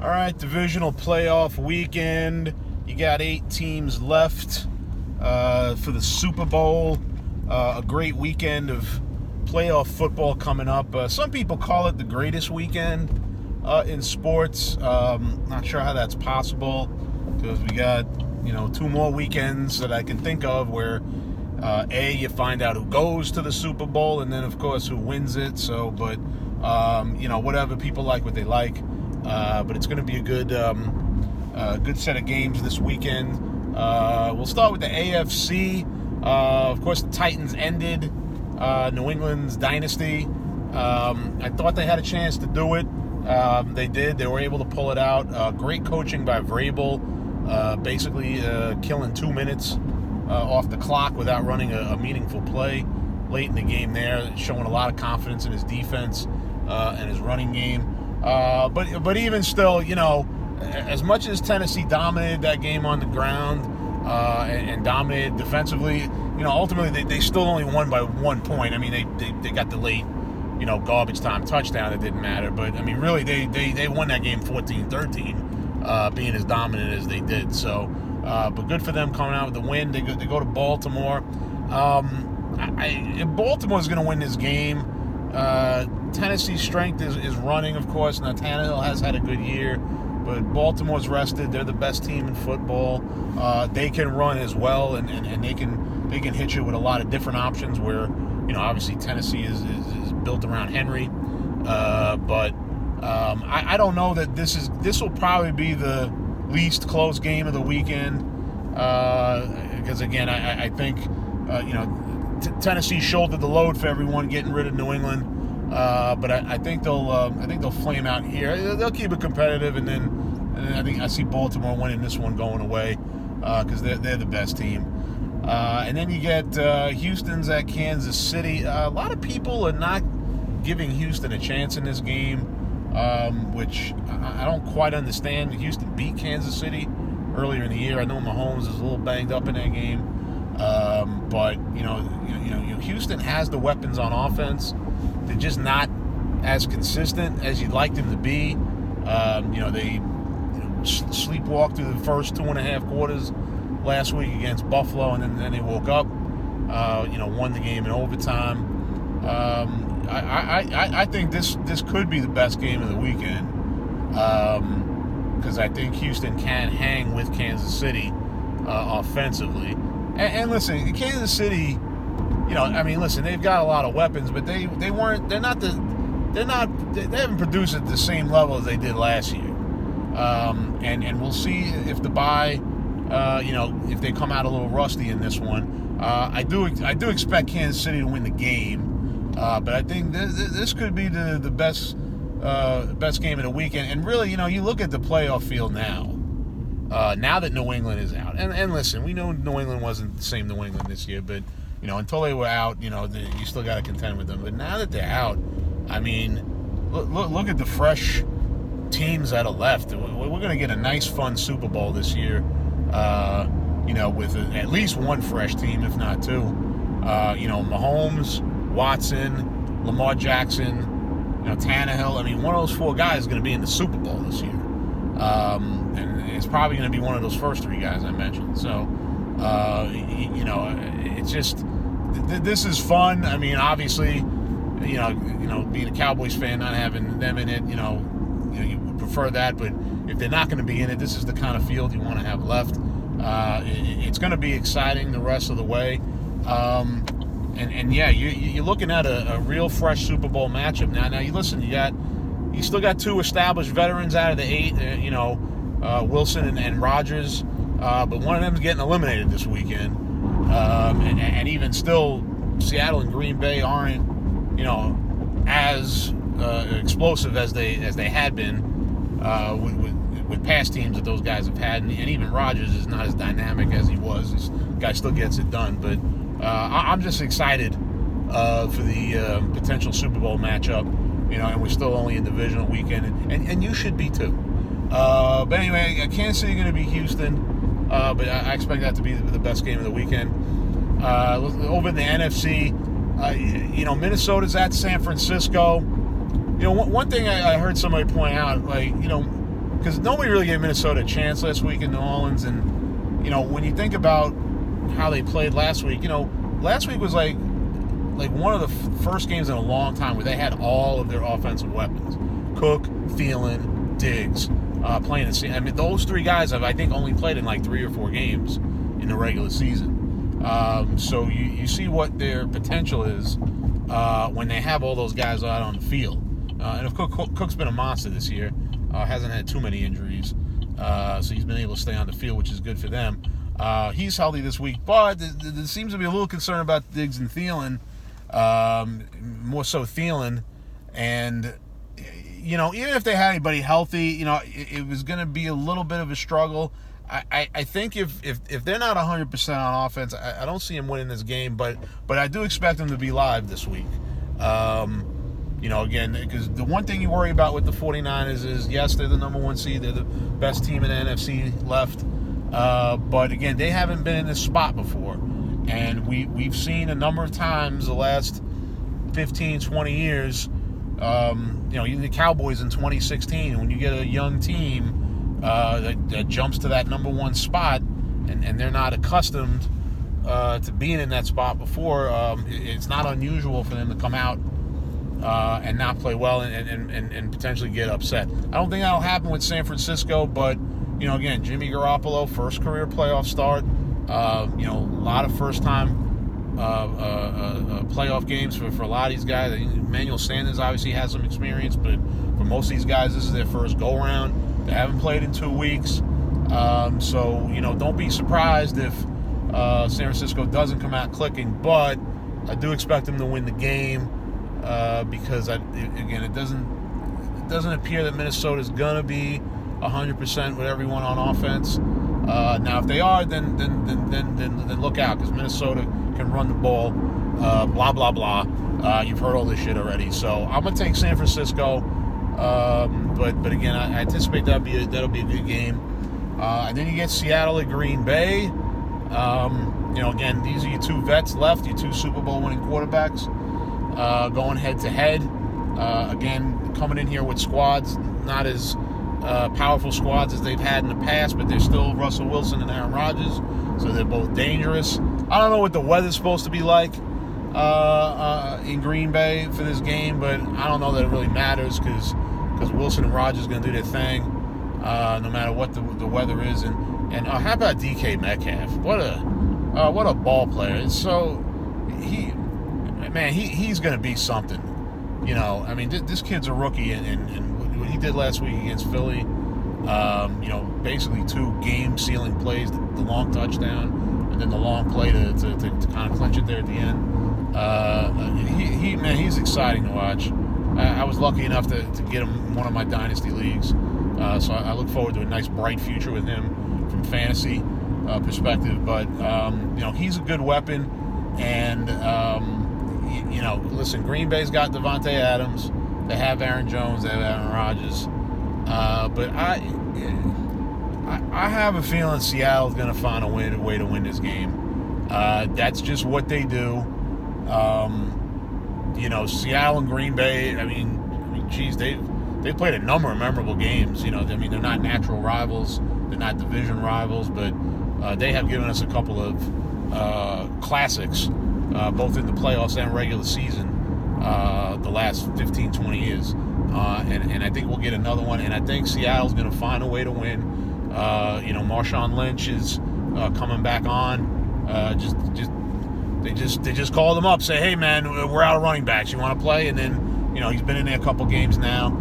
All right, divisional playoff weekend. You got 8 teams left for the Super Bowl. A great weekend of playoff football coming up. Some people call it the greatest weekend in sports. Not sure how that's possible because we got 2 more weekends that I can think of where you find out who goes to the Super Bowl and then of course who wins it. So, but whatever, people like what they like. But it's going to be a good set of games this weekend. We'll start with the AFC. Of course, the Titans ended New England's dynasty. I thought they had a chance to do it. They did. They were able to pull it out. Great coaching by Vrabel, basically killing 2 minutes off the clock without running a meaningful play late in the game there, showing a lot of confidence in his defense and his running game. But even still, as much as Tennessee dominated that game on the ground and dominated defensively, ultimately they still only won by 1 point. I mean, they got the late, garbage time touchdown that didn't matter. But, I mean, really, they won that game 14-13, being as dominant as they did. So, but good for them coming out with the win. They go to Baltimore. Baltimore's going to win this game. Tennessee's strength is running, of course. Now, Tannehill has had a good year, but Baltimore's rested. They're the best team in football. They can run as well, and they can hit you with a lot of different options where, obviously Tennessee is built around Henry. But I don't know that this will probably be the least close game of the weekend because, again, I think, Tennessee shouldered the load for everyone getting rid of New England, but I think they'll flame out here. They'll keep it competitive, and then I think I see Baltimore winning this one going away because they're the best team. And then you get Houston's at Kansas City. A lot of people are not giving Houston a chance in this game, which I don't quite understand. Houston beat Kansas City earlier in the year. I know Mahomes is a little banged up in that game. But Houston has the weapons on offense. They're just not as consistent as you'd like them to be. They sleepwalked through the first 2.5 quarters last week against Buffalo, and then they woke up. Won the game in overtime. I think this could be the best game of the weekend because I think Houston can hang with Kansas City offensively. And listen, Kansas City, they've got a lot of weapons, but they haven't produced at the same level as they did last year. And we'll see if the bye, if they come out a little rusty in this one. I do expect Kansas City to win the game, but I think this could be the best game of the weekend. And really, you look at the playoff field now. Now that New England is out, and listen, we know New England wasn't the same New England this year, but until they were out, you still got to contend with them. But now that they're out, I mean, look at the fresh teams that are left. We're going to get a nice, fun Super Bowl this year. With at least one fresh team, if not two. Mahomes, Watson, Lamar Jackson, Tannehill. I mean, one of those 4 guys is going to be in the Super Bowl this year. And it's probably going to be one of those first 3 guys I mentioned. So, it's just this is fun. I mean, obviously, being a Cowboys fan, not having them in it, you would prefer that. But if they're not going to be in it, this is the kind of field you want to have left. It's going to be exciting the rest of the way. You're looking at a real fresh Super Bowl matchup now. Now, you still got 2 established veterans out of the 8, Wilson and Rodgers, but one of them is getting eliminated this weekend. And even still, Seattle and Green Bay aren't, as explosive as they had been with past teams that those guys have had. And even Rodgers is not as dynamic as he was. This guy still gets it done. But I'm just excited for the potential Super Bowl matchup. And we're still only in divisional weekend, and you should be too. But anyway, Kansas City going to be Houston, but I expect that to be the best game of the weekend. Over in the NFC, Minnesota's at San Francisco. One thing I heard somebody point out, because nobody really gave Minnesota a chance last week in New Orleans. And, when you think about how they played last week, last week was like one of the first games in a long time where they had all of their offensive weapons. Cook, Thielen, Diggs, playing the season. I mean, those three guys have, I think, only played in like 3 or 4 games in the regular season. So you see what their potential is when they have all those guys out on the field. And of course, Cook's been a monster this year. Hasn't had too many injuries. So he's been able to stay on the field, which is good for them. He's healthy this week, but there seems to be a little concern about Diggs and Thielen, more so Thielen. And, even if they had anybody healthy, it was going to be a little bit of a struggle. I think if they're not 100% on offense, I don't see them winning this game, but I do expect them to be live this week. Again, because the one thing you worry about with the 49ers is, yes, they're the number 1 seed. They're the best team in the NFC left. But, again, they haven't been in this spot before. And we've seen a number of times the last 15, 20 years, even the Cowboys in 2016, when you get a young team that jumps to that number 1 spot and they're not accustomed to being in that spot before, it's not unusual for them to come out and not play well and potentially get upset. I don't think that'll happen with San Francisco, but, again, Jimmy Garoppolo, first career playoff start, a lot of first-time playoff games for a lot of these guys. Emmanuel Sanders obviously has some experience, but for most of these guys, this is their first go-around. They haven't played in 2 weeks. So, don't be surprised if San Francisco doesn't come out clicking, but I do expect them to win the game because, it doesn't appear that Minnesota is going to be 100% with everyone on offense. Now, if they are, then look out, because Minnesota can run the ball. Blah blah blah. You've heard all this shit already. So I'm gonna take San Francisco. But again, I anticipate that'll be a good game. And then you get Seattle at Green Bay. Again, these are your 2 vets left, your 2 Super Bowl winning quarterbacks, going head to head. Again, coming in here with squads not as powerful squads as they've had in the past, but they're still Russell Wilson and Aaron Rodgers, so they're both dangerous. I don't know what the weather's supposed to be like in Green Bay for this game, but I don't know that it really matters because Wilson and Rodgers are going to do their thing no matter what the weather is. And how about DK Metcalf? What a ball player! So he's going to be something. This kid's a rookie, and what he did last week against Philly, basically 2 game-sealing plays, the long touchdown and then the long play to kind of clinch it there at the end. He's exciting to watch. I was lucky enough to get him in one of my dynasty leagues, so I look forward to a nice, bright future with him from fantasy perspective. But, he's a good weapon, and, listen, Green Bay's got Devontae Adams. They have Aaron Jones. They have Aaron Rodgers. But I have a feeling Seattle's going to find a way to win this game. That's just what they do. Seattle and Green Bay, they played a number of memorable games. They're not natural rivals. They're not division rivals, but they have given us a couple of classics, both in the playoffs and regular season, the last 15, 20 years. And I think we'll get another one. And I think Seattle's going to find a way to win. Marshawn Lynch is coming back on. They just called him up, say, hey man, we're out of running backs. You want to play? And then he's been in there a couple games now.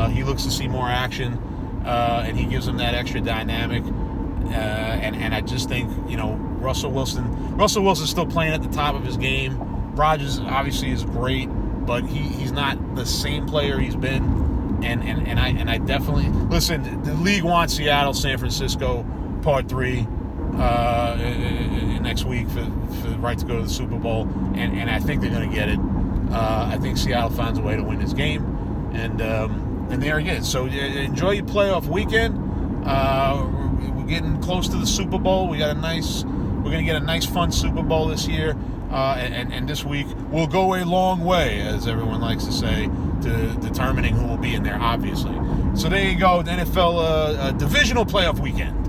He looks to see more action, and he gives them that extra dynamic. And I just think Russell Wilson's still playing at the top of his game. Rodgers obviously is great, but he's not the same player he's been. And I definitely listen. The league wants Seattle, San Francisco, Part 3 next week for the right to go to the Super Bowl, and I think they're going to get it. I think Seattle finds a way to win this game, and there it is. So enjoy your playoff weekend. We're getting close to the Super Bowl. We're going to get a nice, fun Super Bowl this year. and this week will go a long way, as everyone likes to say, to determining who will be in there, obviously. So there you go, the NFL divisional playoff weekend.